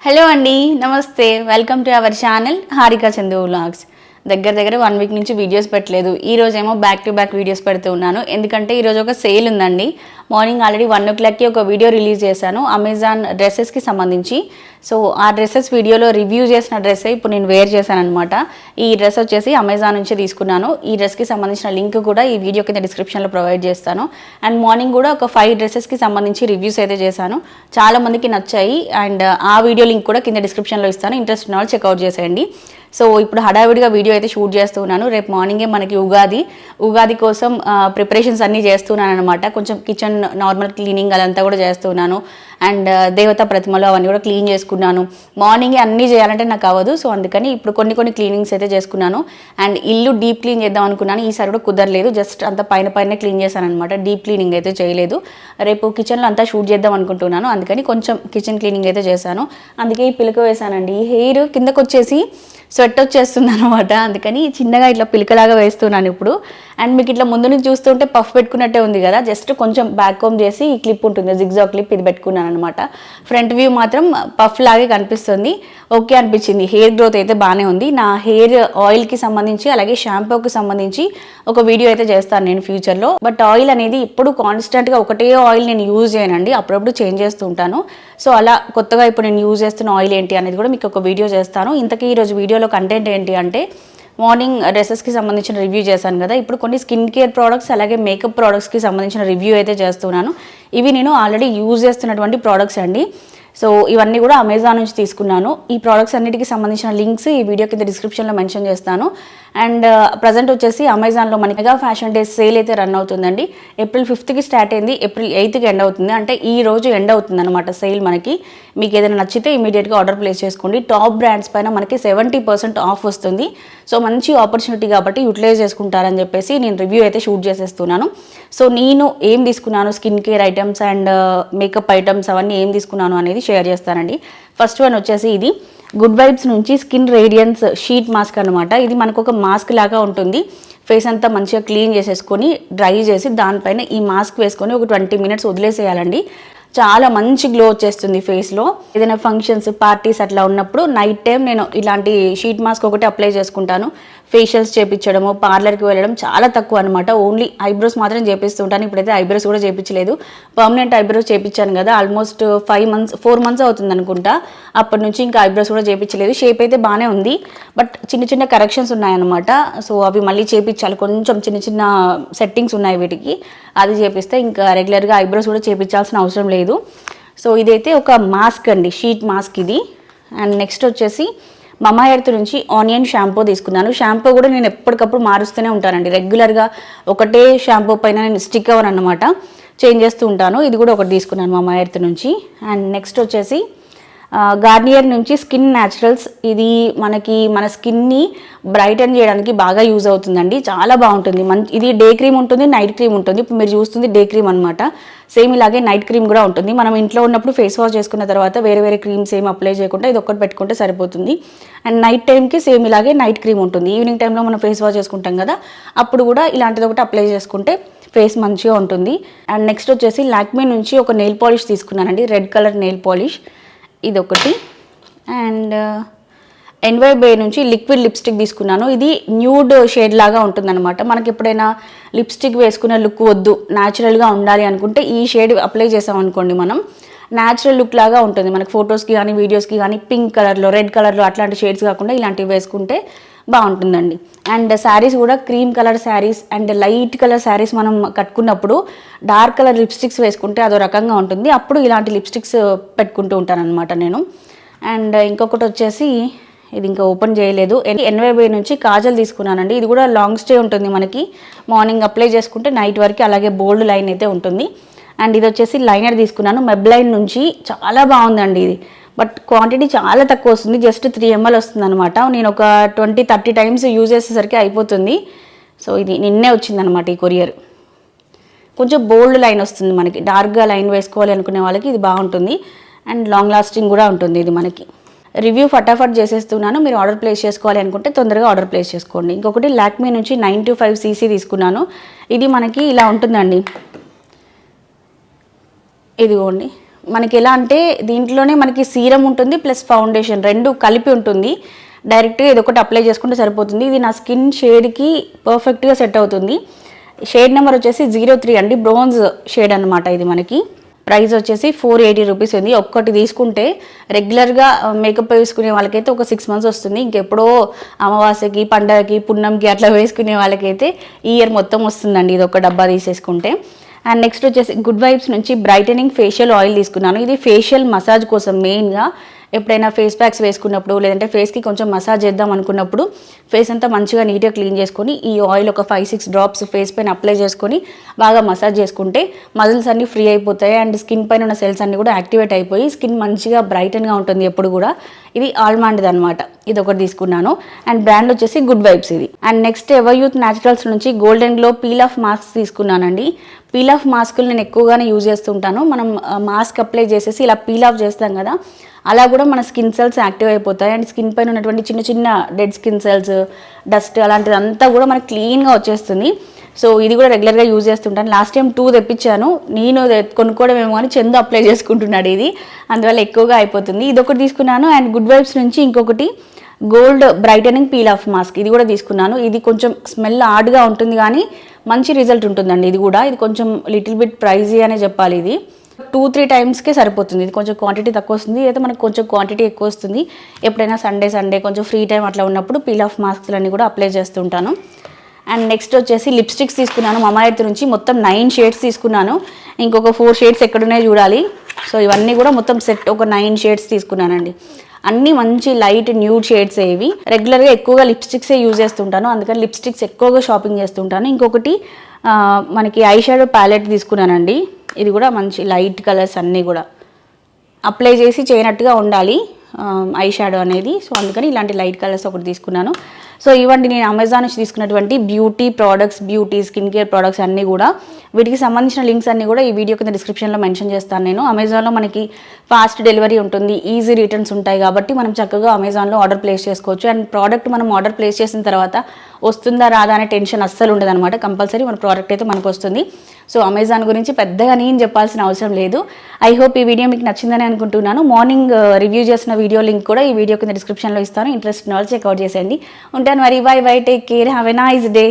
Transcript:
Hello అండి, నమస్తే. Welcome to our channel Harika Chandu vlogs. దగ్గర 1 వీక్ నుంచి వీడియోస్ పెట్టలేదు. ఈ రోజేమో బ్యాక్ టు బ్యాక్ వీడియోస్ పెడుతూ ఉన్నాను. ఎందుకంటే ఈరోజు ఒక సేల్ ఉందండి. మార్నింగ్ ఆల్రెడీ 1 o'clockకి ఒక వీడియో రిలీజ్ చేశాను అమెజాన్ డ్రెస్సెస్కి సంబంధించి. సో ఆ డ్రెస్సెస్ వీడియోలో రివ్యూ చేసిన డ్రెస్సే ఇప్పుడు నేను వేర్ చేశాను అనమాట. ఈ డ్రెస్ వచ్చేసి అమెజాన్ నుంచి తీసుకున్నాను. ఈ డ్రెస్కి సంబంధించిన లింక్ కూడా ఈ వీడియో కింద డిస్క్రిప్షన్లో ప్రొవైడ్ చేస్తాను. అండ్ మార్నింగ్ కూడా ఒక 5 డ్రెస్సెస్కి సంబంధించి రివ్యూస్ అయితే చేశాను. చాలా మందికి నచ్చాయి. అండ్ ఆ వీడియో లింక్ కూడా కింద డిస్క్రిప్షన్లో ఇస్తాను. ఇంట్రెస్ట్ ఉన్న వాళ్ళు చెక్అవుట్ చేసేయండి. సో ఇప్పుడు హడావిడిగా వీడియో అయితే షూట్ చేస్తున్నాను. రేపు మార్నింగే మనకి ఉగాది కోసం ప్రిపరేషన్స్ అన్నీ చేస్తున్నాను అనమాట. కొంచెం కిచెన్ నార్మల్ క్లీనింగ్ అదంతా కూడా చేస్తున్నాను. అండ్ దేవతా ప్రతిమలు అవన్నీ కూడా క్లీన్ చేసుకున్నాను. మార్నింగే అన్నీ చేయాలంటే నాకు అవ్వదు. సో అందుకని ఇప్పుడు కొన్ని క్లీనింగ్స్ అయితే చేసుకున్నాను. అండ్ ఇల్లు డీప్ క్లీన్ చేద్దాం అనుకున్నాను. ఈసారి కూడా కుదరలేదు. జస్ట్ అంత పైన క్లీన్ చేశాను అనమాట. డీప్ క్లీనింగ్ అయితే చేయలేదు. రేపు కిచెన్లో అంతా షూట్ చేద్దాం అనుకుంటున్నాను. అందుకని కొంచెం కిచెన్ క్లీనింగ్ అయితే చేశాను. అందుకే ఈ పిలక వేసానండి. ఈ హెయిర్ కిందకు వచ్చేసి స్వెట్ వచ్చేస్తుంది అనమాట. అందుకని చిన్నగా ఇట్లా పిలకలాగా వేస్తున్నాను ఇప్పుడు. అండ్ మీకు ఇట్లా ముందు నుంచి చూస్తుంటే పఫ్ పెట్టుకున్నట్టే ఉంది కదా. జస్ట్ కొంచెం బ్యాక్ కోమ్ చేసి ఈ క్లిప్ ఉంటుంది, జిగ్జాగ్ క్లిప్, ఇది పెట్టుకున్నాను అనమాట. ఫ్రంట్ వ్యూ మాత్రం పఫ్ లాగే కనిపిస్తుంది. ఓకే అనిపించింది. హెయిర్ గ్రోత్ అయితే బాగానే ఉంది. నా హెయిర్ ఆయిల్కి సంబంధించి అలాగే షాంపూకి సంబంధించి ఒక వీడియో అయితే చేస్తాను నేను ఫ్యూచర్లో. బట్ ఆయిల్ అనేది ఇప్పుడు కాన్స్టెంట్గా ఒకటే ఆయిల్ నేను యూజ్ చేయనండి. అప్పుడప్పుడు చేంజ్ చేస్తూ ఉంటాను. సో అలా కొత్తగా ఇప్పుడు నేను యూజ్ చేస్తున్న ఆయిల్ ఏంటి అనేది కూడా మీకు ఒక వీడియో చేస్తాను. ఇంతకీ ఈరోజు వీడియోలో కంటెంట్ ఏంటి అంటే, మార్నింగ్ డ్రెస్సెస్కి సంబంధించిన రివ్యూ చేశాను కదా. ఇప్పుడు కొన్ని స్కిన్ కేర్ ప్రోడక్ట్స్ అలాగే మేకప్ ప్రోడక్ట్స్కి సంబంధించిన రివ్యూ అయితే చేస్తున్నాను. ఇవి నేను ఆల్రెడీ యూజ్ చేస్తున్నటువంటి ప్రోడక్ట్స్ అండి. సో ఇవన్నీ కూడా అమెజాన్ నుంచి తీసుకున్నాను. ఈ ప్రోడక్ట్స్ అన్నిటికీ సంబంధించిన లింక్స్ ఈ వీడియో కింద డిస్క్రిప్షన్లో మెన్షన్ చేస్తాను. అండ్ ప్రజెంట్ వచ్చేసి అమెజాన్లో మనకి మెగా ఫ్యాషన్ డే సేల్ అయితే రన్ అవుతుందండి. April 5th స్టార్ట్ అయింది. April 8th ఎండ్ అవుతుంది. అంటే ఈ రోజు ఎండ్ అవుతుంది అనమాట సేల్ మనకి. మీకు ఏదైనా నచ్చితే ఇమీడియట్గా ఆర్డర్ ప్లేస్ చేసుకోండి. టాప్ బ్రాండ్స్ పైన మనకి 70% ఆఫ్ వస్తుంది. సో మంచి ఆపర్చునిటీ కాబట్టి యూటిలైజ్ చేసుకుంటారని చెప్పేసి నేను రివ్యూ అయితే షూట్ చేసేస్తున్నాను. సో నేను ఏం తీసుకున్నాను, skin care items and makeup items అవన్నీ ఏం తీసుకున్నాను అనేది షేర్ చేస్తానండి. ఫస్ట్ వన్ వచ్చేసి ఇది గుడ్ వైబ్స్ నుంచి స్కిన్ రేడియన్స్ షీట్ మాస్క్ అనమాట. ఇది మనకు ఒక మాస్క్ లాగా ఉంటుంది. ఫేస్ అంతా మంచిగా క్లీన్ చేసేసుకొని డ్రై చేసి దానిపైన ఈ మాస్క్ వేసుకొని ఒక 20 minutes వదిలేసేయాలండి. చాలా మంచి గ్లో వచ్చేస్తుంది ఫేస్లో. ఏదైనా ఫంక్షన్స్, పార్టీస్ అట్లా ఉన్నప్పుడు నైట్ టైం నేను ఇలాంటి షీట్ మాస్క్ ఒకటి అప్లై చేసుకుంటాను. ఫేషియల్స్ చేయించడము, పార్లర్కి వెళ్ళడం చాలా తక్కువ అనమాట. ఓన్లీ ఐబ్రోస్ మాత్రం చేపిస్తుంటాను. ఇప్పుడైతే ఐబ్రోస్ కూడా చేయించలేదు. పర్మనెంట్ ఐబ్రోస్ చేయించాను కదా, ఆల్మోస్ట్ 4 months అవుతుంది అనుకుంటా. అప్పటి నుంచి ఇంకా ఐబ్రోస్ కూడా చేయించలేదు. షేప్ అయితే బాగానే ఉంది, బట్ చిన్న కరెక్షన్స్ ఉన్నాయన్నమాట. సో అవి మళ్ళీ చేయించాలి. కొంచెం చిన్న సెట్టింగ్స్ ఉన్నాయి వీటికి. అది చేపిస్తే ఇంకా రెగ్యులర్గా ఐబ్రోస్ కూడా చేయించాల్సిన అవసరం లేదు. సో ఇదైతే ఒక మాస్క్ అండి, షీట్ మాస్క్ ఇది. అండ్ నెక్స్ట్ వచ్చేసి మమా ఎర్త్ నుంచి ఆనియన్ షాంపూ తీసుకున్నాను. షాంపూ కూడా నేను ఎప్పటికప్పుడు మారుస్తూనే ఉంటానండి. రెగ్యులర్గా ఒకటే షాంపూ పైన నేను స్టిక్ అవ్వను అనమాట, చేంజ్ చేస్తూ ఉంటాను. ఇది కూడా ఒకటి తీసుకున్నాను మమా ఎర్త్ నుంచి. అండ్ నెక్స్ట్ వచ్చేసి గార్నియర్ నుంచి స్కిన్ న్యాచురల్స్. ఇది మన స్కిన్ని బ్రైటన్ చేయడానికి బాగా యూజ్ అవుతుందండి. చాలా బాగుంటుంది. ఇది డే క్రీమ్ ఉంటుంది, నైట్ క్రీమ్ ఉంటుంది. ఇప్పుడు మీరు చూస్తుంది డే క్రీమ్ అనమాట. సేమ్ ఇలాగే నైట్ క్రీమ్ కూడా ఉంటుంది. మనం ఇంట్లో ఉన్నప్పుడు ఫేస్ వాష్ చేసుకున్న తర్వాత వేరే క్రీమ్స్ ఏం అప్లై చేయకుండా ఇది ఒక్కటి పెట్టుకుంటే సరిపోతుంది. అండ్ నైట్ టైంకి సేమ్ ఇలాగే నైట్ క్రీమ్ ఉంటుంది. ఈవినింగ్ టైంలో మనం ఫేస్ వాష్ చేసుకుంటాం కదా, అప్పుడు కూడా ఇలాంటిది ఒకటి అప్లై చేసుకుంటే ఫేస్ మంచిగా ఉంటుంది. అండ్ నెక్స్ట్ వచ్చేసి లాక్మే నుంచి ఒక నెయిల్ పాలిష్ తీసుకున్నానండి, రెడ్ కలర్ నెయిల్ పాలిష్ ఇది ఒకటి. అండ్ NYBay నుంచి లిక్విడ్ లిప్స్టిక్ తీసుకున్నాను. ఇది న్యూడ్ షేడ్ లాగా ఉంటుందన్నమాట. మనకి ఎప్పుడైనా లిప్స్టిక్ వేసుకునే లుక్ వద్దు, న్యాచురల్గా ఉండాలి అనుకుంటే ఈ షేడ్ అప్లై చేసాం అనుకోండి, మనం న్యాచురల్ లుక్ లాగా ఉంటుంది. మనకి ఫొటోస్కి కానీ వీడియోస్కి కానీ పింక్ కలర్లో, రెడ్ కలర్లో అట్లాంటి షేడ్స్ కాకుండా ఇలాంటివి వేసుకుంటే బాగుంటుందండి. అండ్ శారీస్ కూడా cream colour saris and light colour saris మనం కట్టుకున్నప్పుడు డార్క్ కలర్ లిప్స్టిక్స్ వేసుకుంటే అదో రకంగా ఉంటుంది. అప్పుడు ఇలాంటి లిప్స్టిక్స్ పెట్టుకుంటూ ఉంటాను అనమాట నేను. అండ్ ఇంకొకటి వచ్చేసి ఇది ఇంకా ఓపెన్ చేయలేదు, NYBay నుంచి కాజల్ తీసుకున్నానండి. ఇది కూడా లాంగ్ స్టే ఉంటుంది. మనకి మార్నింగ్ అప్లై చేసుకుంటే నైట్ వరకు అలాగే బోల్డ్ లైన్ అయితే ఉంటుంది. అండ్ ఇది వచ్చేసి లైనర్ తీసుకున్నాను మెబ్లైన్ నుంచి. చాలా బాగుందండి ఇది, బట్ క్వాంటిటీ చాలా తక్కువ వస్తుంది. జస్ట్ 3 ml వస్తుంది అనమాట. నేను ఒక 20-30 times యూజ్ చేసేసరికి అయిపోతుంది. సో ఇది నిన్నే వచ్చిందనమాట ఈ కొరియర్. కొంచెం బోల్డ్ లైన్ వస్తుంది మనకి. డార్క్గా లైన్ వేసుకోవాలి అనుకునే వాళ్ళకి ఇది బాగుంటుంది. అండ్ లాంగ్ లాస్టింగ్ కూడా ఉంటుంది ఇది మనకి. రివ్యూ ఫటాఫట్ చేసేస్తున్నాను. మీరు ఆర్డర్ ప్లేస్ చేసుకోవాలి అనుకుంటే తొందరగా ఆర్డర్ ప్లేస్ చేసుకోండి. ఇంకొకటి లాక్మే నుంచి 925cc తీసుకున్నాను. ఇది మనకి ఇలా ఉంటుందండి. ఇదిగోండి మనకి ఎలా అంటే దీంట్లోనే మనకి సీరం ఉంటుంది ప్లస్ ఫౌండేషన్ రెండు కలిపి ఉంటుంది. డైరెక్ట్గా ఇది ఒకటి అప్లై చేసుకుంటే సరిపోతుంది. ఇది నా స్కిన్ షేడ్కి పర్ఫెక్ట్గా సెట్ అవుతుంది. షేడ్ నెంబర్ వచ్చేసి 03 అండి, బ్రోంజ్ షేడ్ అనమాట. ఇది మనకి ప్రైస్ వచ్చేసి 480 రూపీస్ ఉంది. ఒక్కటి తీసుకుంటే రెగ్యులర్గా మేకప్ వేసుకునే వాళ్ళకైతే ఒక 6 మంత్స్ వస్తుంది. ఇంకెప్పుడో అమావాస్యకి పండగకి పున్నంకి అట్లా వేసుకునే వాళ్ళకైతే ఈ ఇయర్ మొత్తం వస్తుందండి ఇది ఒక డబ్బా తీసేసుకుంటే. అండ్ నెక్స్ట్ వచ్చేసి గుడ్ వైబ్స్ నుంచి బ్రైటనింగ్ ఫేషియల్ ఆయిల్ తీసుకున్నాను. ఇది ఫేషియల్ మసాజ్ కోసం మెయిన్గా. ఎప్పుడైనా ఫేస్ ప్యాక్స్ వేసుకున్నప్పుడు లేదంటే ఫేస్కి కొంచెం మసాజ్ చేద్దాం అనుకున్నప్పుడు ఫేస్ అంతా మంచిగా నీట్గా క్లీన్ చేసుకొని ఈ ఆయిల్ ఒక 5-6 డ్రాప్స్ ఫేస్ పైన అప్లై చేసుకొని బాగా మసాజ్ చేసుకుంటే మజిల్స్ అన్నీ ఫ్రీ అయిపోతాయి అండ్ స్కిన్ పైన ఉన్న సెల్స్ అన్నీ కూడా యాక్టివేట్ అయిపోయి స్కిన్ మంచిగా బ్రైటన్గా ఉంటుంది ఎప్పుడు కూడా. ఇది ఆల్మండ్ది అనమాట. ఇది ఒకటి తీసుకున్నాను. అండ్ బ్రాండ్ వచ్చేసి గుడ్ వైబ్స్ ఇది. And next ever youth naturals నుంచి golden glow peel off mask తీసుకున్నానండి. పీల్ ఆఫ్ మాస్కులు నేను ఎక్కువగానే యూజ్ చేస్తుంటాను. మనం మాస్క్ అప్లై చేసేసి ఇలా పీల్ ఆఫ్ చేస్తాం కదా, అలా కూడా మన స్కిన్ సెల్స్ యాక్టివ్ అయిపోతాయి అండ్ స్కిన్ పైన ఉన్నటువంటి చిన్న చిన్న డెడ్ స్కిన్ సెల్స్, డస్ట్ అలాంటిది అంతా కూడా మనకి క్లీన్గా వచ్చేస్తుంది. సో ఇది కూడా రెగ్యులర్గా యూజ్ చేస్తుంటాను. లాస్ట్ టైం 2 తెప్పించాను. నేను కొనుక్కోవడం ఏమో కానీ చందు అప్లై చేసుకుంటున్నాడు ఇది, అందువల్ల ఎక్కువగా అయిపోతుంది. ఇది ఒకటి తీసుకున్నాను. అండ్ గుడ్ వైబ్స్ నుంచి ఇంకొకటి gold brightening peel off mask ఇది కూడా తీసుకున్నాను. ఇది కొంచెం స్మెల్ ఆడ్గా ఉంటుంది కానీ మంచి రిజల్ట్ ఉంటుందండి. ఇది కూడా ఇది కొంచెం లిటిల్ బిట్ ప్రైజీ అనే చెప్పాలి. ఇది 2-3 టైమ్స్కే సరిపోతుంది. ఇది కొంచెం క్వాంటిటీ తక్కువ వస్తుంది, అయితే మనకు కొంచెం క్వాంటిటీ ఎక్కువ వస్తుంది. ఎప్పుడైనా సండే కొంచెం ఫ్రీ టైం అట్లా ఉన్నప్పుడు పీల్ ఆఫ్ మాస్క్లన్నీ కూడా అప్లై చేస్తుంటాను. అండ్ నెక్స్ట్ వచ్చేసి లిప్స్టిక్స్ తీసుకున్నాను. మమా ఎర్త్ నుంచి మొత్తం 9 షేడ్స్ తీసుకున్నాను. ఇంకొక 4 షేడ్స్ ఎక్కడున్నాయో చూడాలి. సో ఇవన్నీ కూడా మొత్తం సెట్ ఒక 9 షేడ్స్ తీసుకున్నానండి. అన్నీ మంచి లైట్ న్యూడ్ షేడ్స్ ఏవి. రెగ్యులర్గా ఎక్కువగా లిప్స్టిక్సే యూజ్ చేస్తుంటాను, అందుకని లిప్స్టిక్స్ ఎక్కువగా షాపింగ్ చేస్తుంటాను. ఇంకొకటి మనకి ఐ షాడో ప్యాలెట్ తీసుకున్నానండి. ఇది కూడా మంచి లైట్ కలర్స్ అన్నీ కూడా అప్లై చేసి చేయనట్టుగా ఉండాలి ఐ షాడో అనేది. సో అందుకని ఇలాంటి లైట్ కలర్స్ ఒకటి తీసుకున్నాను. సో ఇవ్వండి నేను అమెజాన్ నుంచి తీసుకున్నటువంటి beauty products, beauty skin care products అన్నీ కూడా. వీటికి సంబంధించిన లింక్స్ అన్నీ కూడా ఈ వీడియో కింద డిస్క్రిప్షన్లో మెన్షన్ చేస్తాను నేను. అమెజాన్లో మనకి ఫాస్ట్ డెలివరీ ఉంటుంది, ఈజీ రిటర్న్స్ ఉంటాయి కాబట్టి మనం చక్కగా అమెజాన్లో ఆర్డర్ ప్లేస్ చేసుకోవచ్చు. అండ్ ప్రోడక్ట్ మనం ఆర్డర్ ప్లేస్ చేసిన తర్వాత వస్తుందా రాదా అనే టెన్షన్ అస్సలు ఉండదు అనమాట. కంపల్సరీ మన ప్రోడక్ట్ అయితే మనకు వస్తుంది. సో అమెజాన్ గురించి పెద్దగా నేను చెప్పాల్సిన అవసరం లేదు. ఐ హోప్ ఈ వీడియో మీకు నచ్చిందని అనుకుంటున్నాను. మార్నింగ్ రివ్యూ చేసిన వీడియో లింక్ కూడా ఈ వీడియో కింద డిస్క్రిప్షన్లో ఇస్తాను. ఇంట్రెస్ట్ ఉన్న వాళ్ళు చెక్అవుట్ చేసేయండి. ఉంటాను మరి. By by, take care, have a nice day.